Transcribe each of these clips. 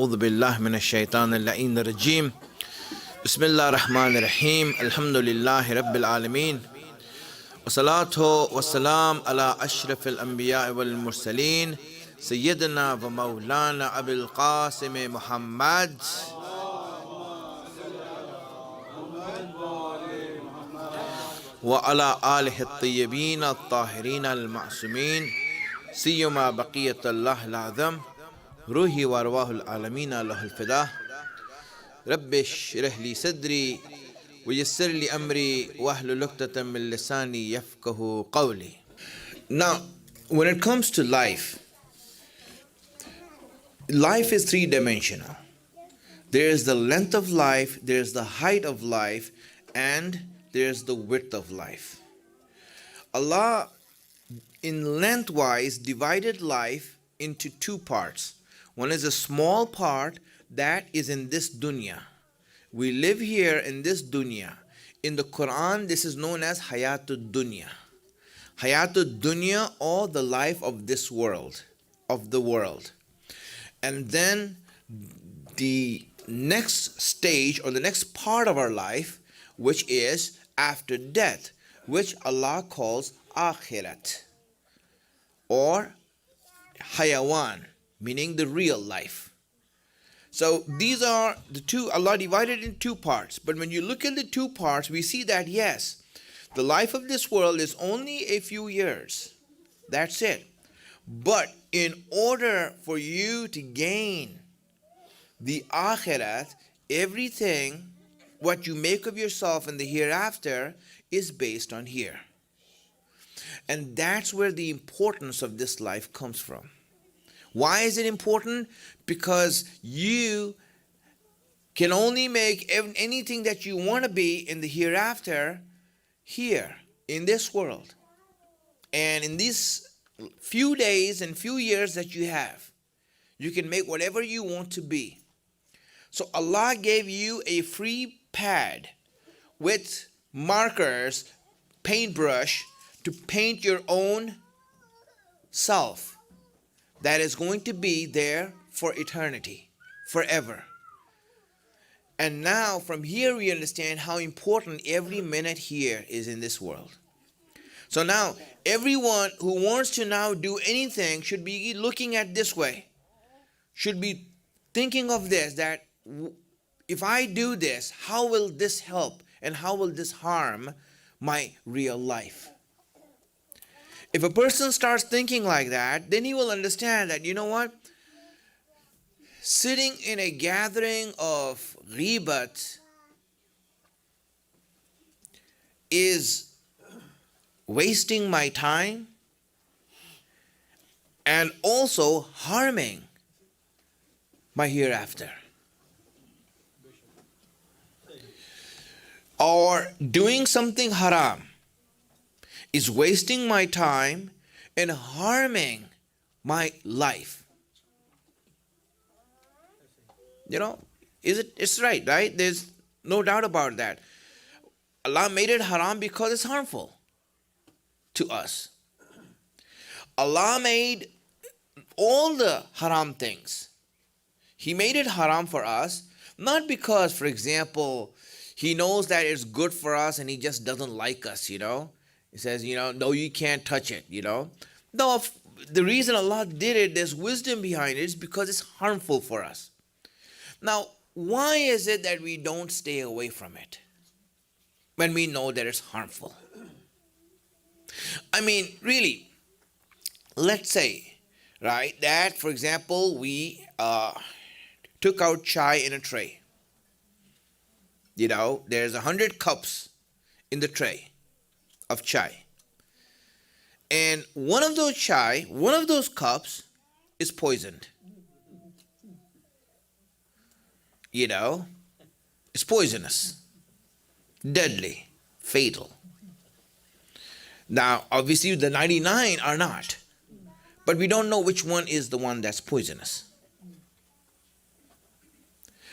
أعوذ بالله من الشيطان اللعين الرجيم بسم الله الرحمن الرحيم الحمد لله رب العالمين والصلاة والسلام على أشرف الأنبياء والمرسلين سيدنا ومولانا أبي القاسم محمد وعلى آله الطيبين الطاهرين المعصومين سيما بقية الله العظم روحي وأرواح العالمين له الفداء رب اشرح لي صدري ويسر لي أمري واحلل عقدة من لساني يفقهوا قولي. Now, when it comes to life, life is three-dimensional. There is the length of life, there is the height of life, and there is the width of life. Allah, in lengthwise, divided life into two parts. One is a small part that is in this dunya. We live here in this dunya. In the Quran, this is known as Hayatud Dunya. Hayatud Dunya, or the life of this world, of the world. And then the next stage, or the next part of our life, which is after death, which Allah calls Akhirat, or Hayawan, meaning the real life. So these are the two, Allah divided in two parts. But when you look at the two parts, we see that yes, the life of this world is only a few years. That's it. But in order for you to gain the Akhirat, everything, what you make of yourself in the hereafter, is based on here. And that's where the importance of this life comes from. Why is it important? Because you can only make anything that you want to be in the hereafter here, in this world. And in these few days and few years that you have, you can make whatever you want to be. So Allah gave you a free pad with markers, paintbrush, to paint your own self that is going to be there for eternity, forever. And now from here we understand how important every minute here is in this world. So now everyone who wants to now do anything should be looking at this way, should be thinking of this, that if I do this, how will this help and how will this harm my real life? If a person starts thinking like that, then he will understand that, you know what? Sitting in a gathering of ghibat is wasting my time and also harming my hereafter. Or doing something haram is wasting my time and harming my life. You know, it's right? There's no doubt about that. Allah made it haram because it's harmful to us. Allah made all the haram things. He made it haram for us, not because, for example, He knows that it's good for us and He just doesn't like us, you know. He says, no, you can't touch it, No, the reason Allah did it, there's wisdom behind it, is because it's harmful for us. Now, why is it that we don't stay away from it when we know that it's harmful? I mean, really, let's say, right, that, for example, we took out chai in a tray. There's 100 cups in the tray of chai. And one of those cups is poisoned. It's poisonous, deadly, fatal. Now, obviously, the 99 are not. But we don't know which one is the one that's poisonous.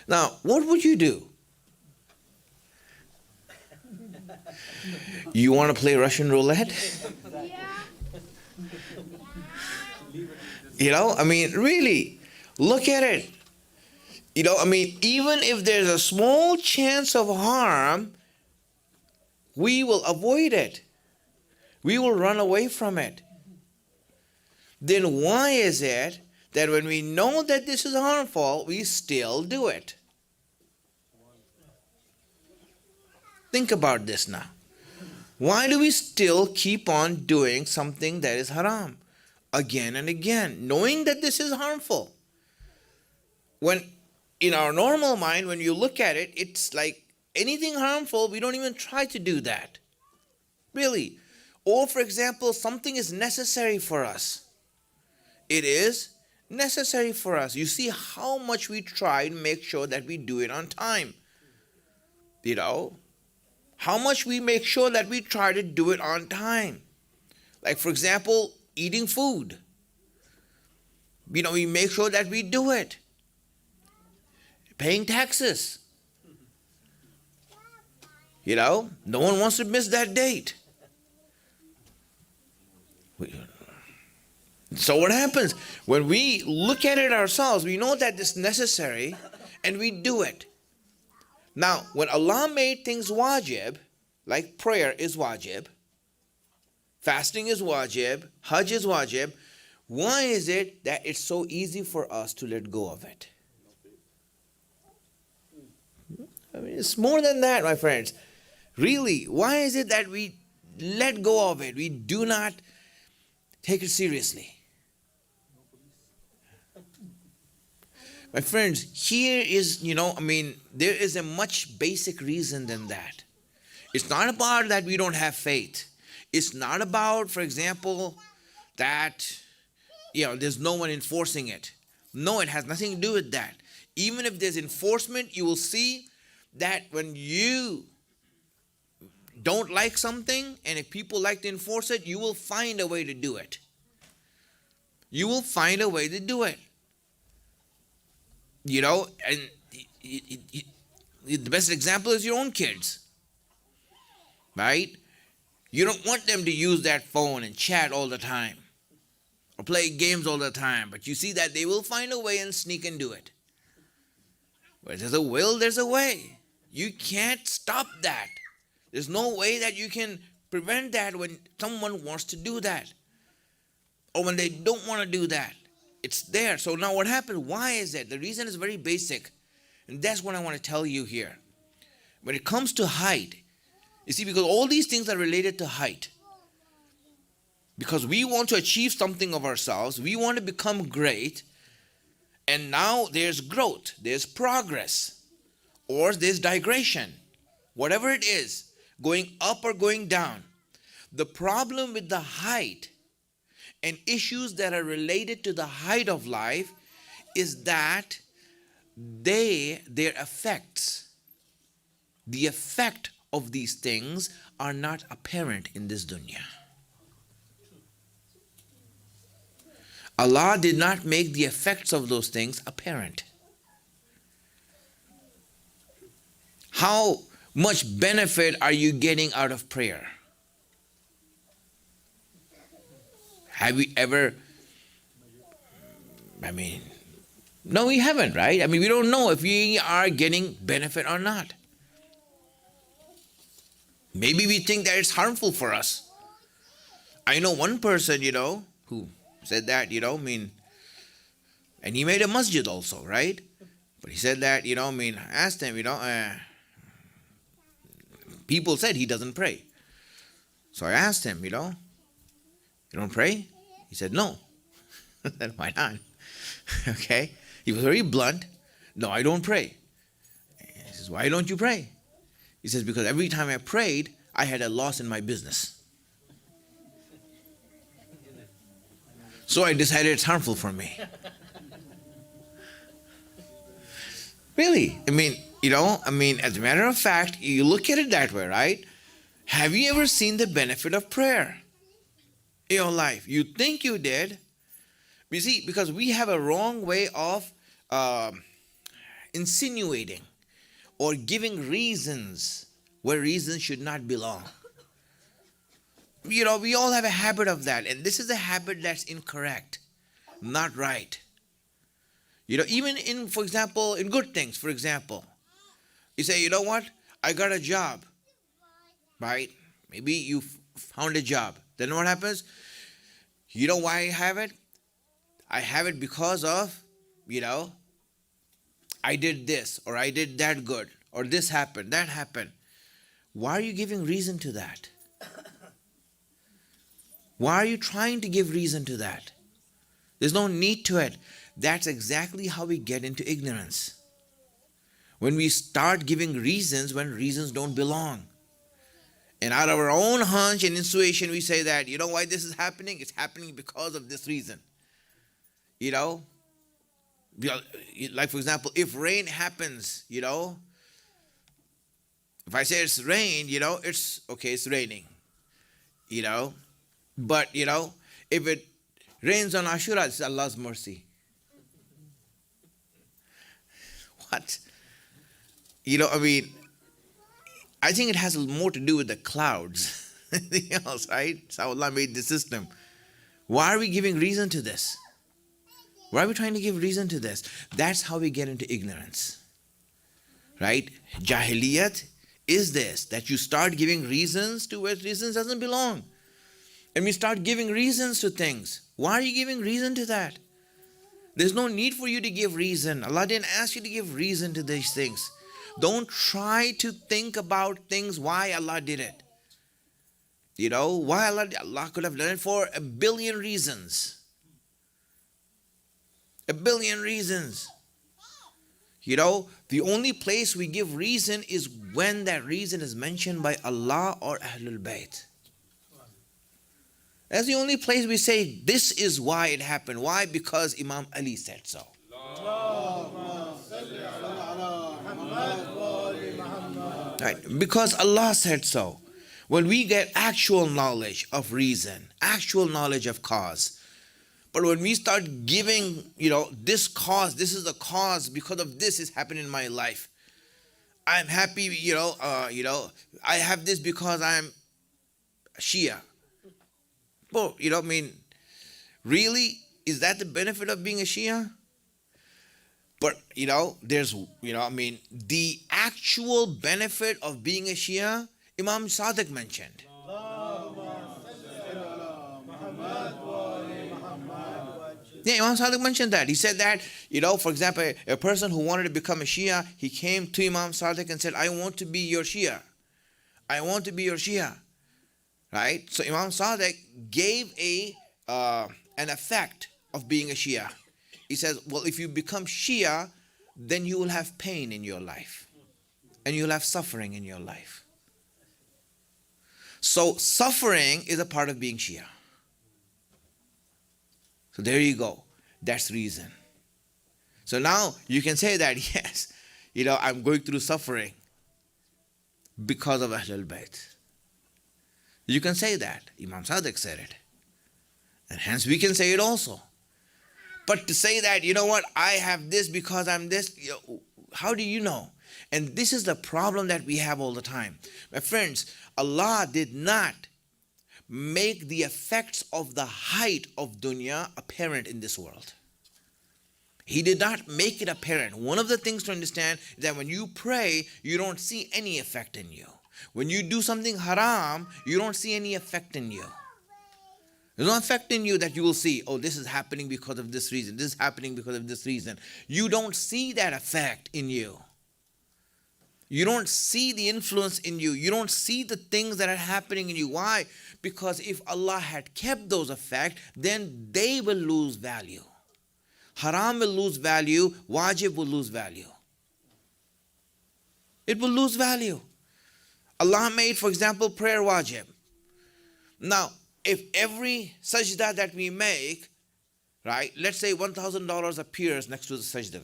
Now, what would you do? You want to play Russian roulette? Really, look at it. Even if there's a small chance of harm, we will avoid it. We will run away from it. Then why is it that when we know that this is harmful, we still do it? Think about this now. Why do we still keep on doing something that is haram again and again, knowing that this is harmful? When in our normal mind, when you look at it, it's like anything harmful, we don't even try to do that. Really. Or, for example, something is necessary for us. It is necessary for us. You see how much we try to make sure that we do it on time. How much we make sure that we try to do it on time. Like, for example, eating food. We make sure that we do it. Paying taxes. No one wants to miss that date. So what happens? When we look at it ourselves, we know that it's necessary and we do it. Now, when Allah made things wajib, like prayer is wajib, fasting is wajib, hajj is wajib, why is it that it's so easy for us to let go of it? It's more than that, my friends. Really, why is it that we let go of it? We do not take it seriously. My friends, here is, there is a much basic reason than that. It's not about that we don't have faith. It's not about, for example, that, there's no one enforcing it. No, it has nothing to do with that. Even if there's enforcement, you will see that when you don't like something, and if people like to enforce it, you will find a way to do it. You will find a way to do it. And the best example is your own kids, right? You don't want them to use that phone and chat all the time or play games all the time, but you see that they will find a way and sneak and do it. Where there's a will, there's a way. You can't stop that. There's no way that you can prevent that when someone wants to do that or when they don't want to do that. It's there. So now what happened? Why is it? The reason is very basic. And that's what I want to tell you here. When it comes to height, you see, because all these things are related to height. Because we want to achieve something of ourselves. We want to become great. And now there's growth. There's progress. Or there's digression. Whatever it is, going up or going down. The problem with the height and issues that are related to the height of life is that their effects, the effect of these things are not apparent in this dunya. Allah did not make the effects of those things apparent. How much benefit are you getting out of prayer? Have we ever, no, we haven't, right? We don't know if we are getting benefit or not. Maybe we think that it's harmful for us. I know one person, who said that, and he made a masjid also, right? But he said that, I asked him, people said he doesn't pray. So I asked him, you don't pray? He said, no. Then why not? Okay. He was very blunt. No, I don't pray. He says, why don't you pray? He says, because every time I prayed, I had a loss in my business. So I decided it's harmful for me. Really? As a matter of fact, you look at it that way, right? Have you ever seen the benefit of prayer in your life? You think you did. You see, because we have a wrong way of insinuating or giving reasons where reasons should not belong. We all have a habit of that, and this is a habit that's incorrect, not right. Even in, for example, in good things, for example, you say, you know what? I got a job, right? Maybe you found a job. Then what happens? You know why I have it? I have it because of, you know, I did this or I did that good or this happened, that happened. Why are you giving reason to that? Why are you trying to give reason to that? There's no need to it. That's exactly how we get into ignorance. When we start giving reasons when reasons don't belong. And out of our own hunch and intuition, we say that, you know why this is happening? It's happening because of this reason. You know? Like, for example, if rain happens, if I say it's rain, it's okay, it's raining. But, if it rains on Ashura, it's Allah's mercy. What? I think it has more to do with the clouds. Anything else, right? It's how Allah made the system. Why are we giving reason to this? Why are we trying to give reason to this? That's how we get into ignorance. Right? Jahiliyat is this, that you start giving reasons to where reasons doesn't belong. And we start giving reasons to things. Why are you giving reason to that? There's no need for you to give reason. Allah didn't ask you to give reason to these things. Don't try to think about things why Allah did it. Why Allah could have done it for a billion reasons. A billion reasons. The only place we give reason is when that reason is mentioned by Allah or Ahlul Bayt. That's the only place we say this is why it happened. Why? Because Imam Ali said so. Right. Because Allah said so. When we get actual knowledge of reason, actual knowledge of cause. But when we start giving, this cause, this is the cause, because of this is happening in my life. I'm happy, I have this because I'm Shia. Well, really, is that the benefit of being a Shia? But, there's, the actual benefit of being a Shia, Imam Sadiq mentioned. Yeah, Imam Sadiq mentioned that. He said that, for example, a person who wanted to become a Shia, he came to Imam Sadiq and said, I want to be your Shia. I want to be your Shia. Right? So Imam Sadiq gave an effect of being a Shia. He says, well, if you become Shia, then you will have pain in your life. And you'll have suffering in your life. So suffering is a part of being Shia. So there you go. That's reason. So now you can say that, yes, I'm going through suffering because of Ahlul Bayt. You can say that. Imam Sadiq said it. And hence we can say it also. But to say that, I have this because I'm this, how do you know? And this is the problem that we have all the time. My friends, Allah did not make the effects of the height of dunya apparent in this world. He did not make it apparent. One of the things to understand is that when you pray, you don't see any effect in you. When you do something haram, you don't see any effect in you. There's no effect in you that you will see, oh, this is happening because of this reason. This is happening because of this reason. You don't see that effect in you. You don't see the influence in you. You don't see the things that are happening in you. Why? Because if Allah had kept those effects, then they will lose value. Haram will lose value. Wajib will lose value. It will lose value. Allah made, for example, prayer wajib. Now, if every sajda that we make, right, let's say $1,000 appears next to the sajda.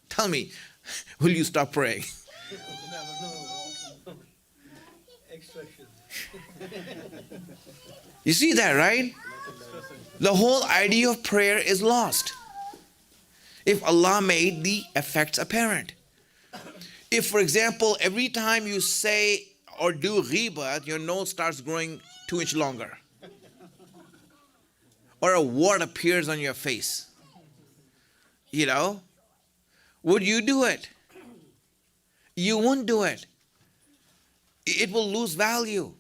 Tell me, will you stop praying? You see that, right? The whole idea of prayer is lost if Allah made the effects apparent. If, for example, every time you say or do ghibat, your nose starts growing 2 inches longer. or a wart appears on your face, you know, would you do it? You won't do it. It will lose value.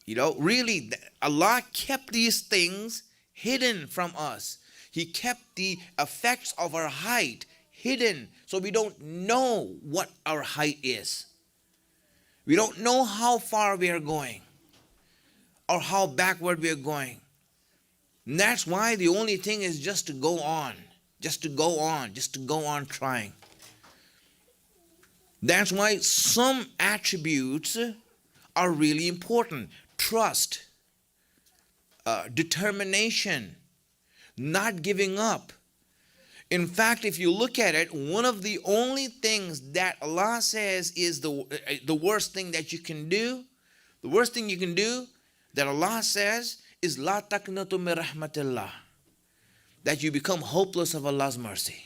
You know, really, Allah kept these things hidden from us. He kept the effects of our height hidden, so we don't know what our height is. We don't know how far we are going or how backward we are going. And that's why the only thing is just to go on, just to go on, just to go on trying. That's why some attributes are really important. Trust, determination, not giving up. In fact, if you look at it, one of the only things that Allah says is the worst thing that you can do, the worst thing you can do that Allah says is La taqnatu min rahmatillah, that you become hopeless of Allah's mercy.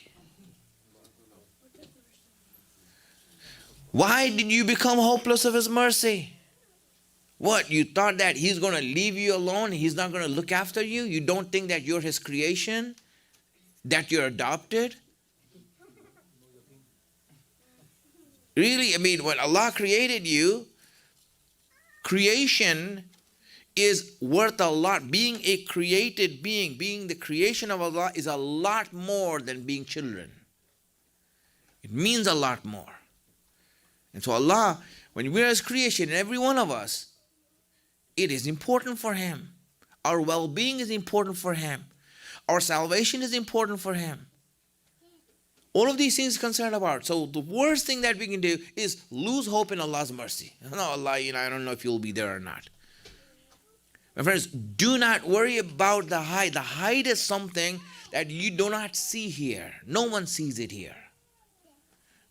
Why did you become hopeless of His mercy? What, you thought that He's going to leave you alone? He's not going to look after you? You don't think that you're His creation? That you're adopted? Really, I mean, when Allah created you, creation is worth a lot. Being a created being, being the creation of Allah is a lot more than being children. It means a lot more. And so Allah, when we're His creation, every one of us, it is important for Him. Our well-being is important for Him. Our salvation is important for Him. All of these things He's concerned about. So the worst thing that we can do is lose hope in Allah's mercy. No, Allah, I don't know if you'll be there or not. My friends, do not worry about the height. The height is something that you do not see here. No one sees it here.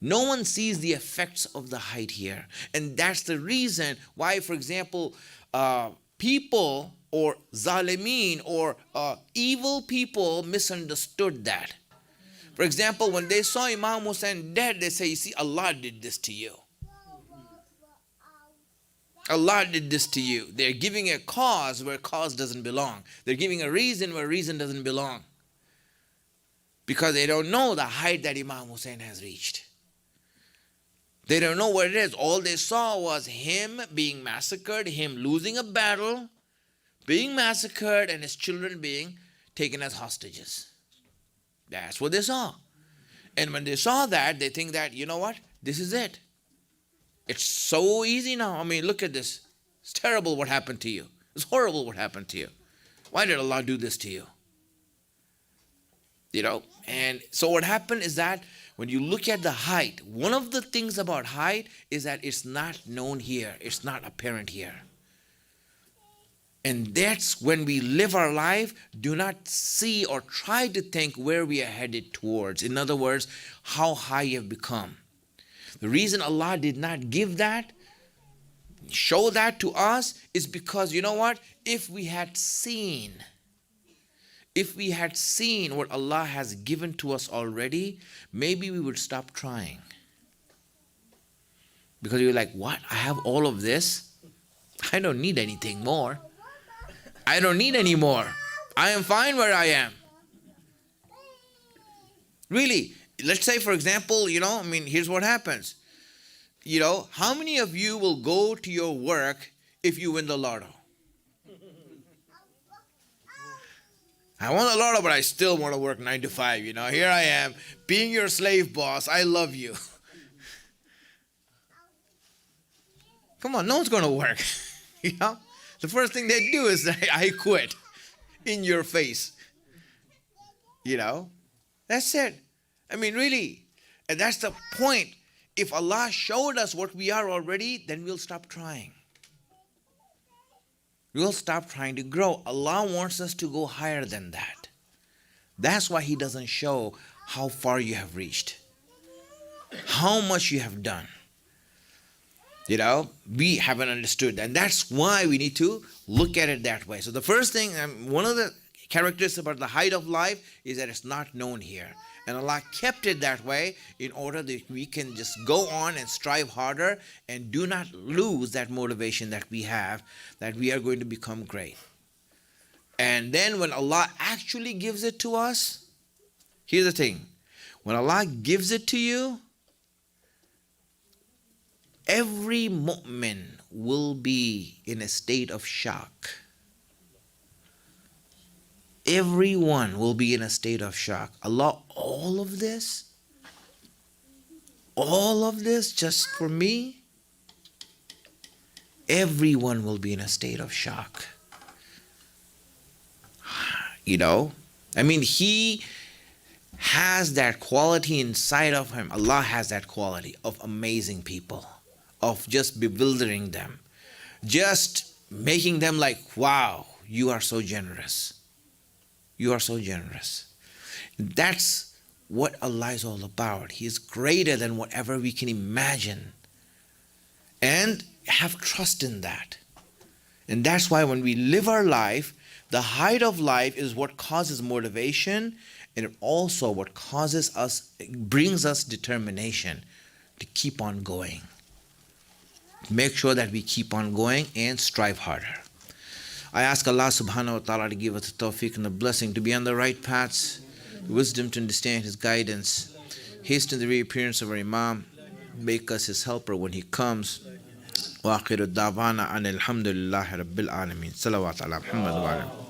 No one sees the effects of the height here. And that's the reason why, for example, people or zalimeen or evil people misunderstood that. For example, when they saw Imam Hussein dead, they say, you see, Allah did this to you. Allah did this to you. They're giving a cause where cause doesn't belong. They're giving a reason where reason doesn't belong. Because they don't know the height that Imam Hussein has reached. They don't know what it is. All they saw was him being massacred, him losing a battle, being massacred, and his children being taken as hostages. That's what they saw. And when they saw that, they think that, you know what? This is it. It's so easy now. I mean, look at this. It's terrible what happened to you. It's horrible what happened to you. Why did Allah do this to you? You know, and so what happened is that when you look at the height, one of the things about height is that it's not known here. It's not apparent here. And that's when we live our life, do not see or try to think where we are headed towards. In other words, how high you have become. The reason Allah did not give that, show that to us, is because, you know what? If we had seen what Allah has given to us already, maybe we would stop trying. Because you're like, what? I have all of this? I don't need anything more. I don't need any more. I am fine where I am. Really, let's say, for example, here's what happens. How many of you will go to your work if you win the lotto? I won the lotto, but I still want to work 9 to 5. Here I am, being your slave boss. I love you. Come on, no one's going to work. The first thing they do is say, I quit in your face. That's it. I mean, really. And that's the point. If Allah showed us what we are already, then we'll stop trying. We'll stop trying to grow. Allah wants us to go higher than that. That's why He doesn't show how far you have reached, how much you have done. We haven't understood. And that's why we need to look at it that way. So the first thing, one of the characteristics about the height of life is that it's not known here. And Allah kept it that way in order that we can just go on and strive harder and do not lose that motivation that we have, that we are going to become great. And then when Allah actually gives it to us, here's the thing. When Allah gives it to you, every mu'min will be in a state of shock. Everyone will be in a state of shock. Allah, all of this just for me? Everyone will be in a state of shock. You know? I mean, He has that quality inside of Him. Allah has that quality of amazing people, of just bewildering them, just making them like, wow, you are so generous. You are so generous. That's what Allah is all about. He is greater than whatever we can imagine. And have trust in that. And that's why when we live our life, the height of life is what causes motivation, and also what causes us, brings us determination to keep on going. Make sure that we keep on going and strive harder. I ask Allah subhanahu wa ta'ala to give us the tawfiq and the blessing to be on the right paths, the wisdom to understand His guidance, hasten the reappearance of our Imam, make us His helper when He comes. Wa akhiru da'wana anil hamdulillahi rabbil alameen. Salawat ala Muhammad wa alayhi.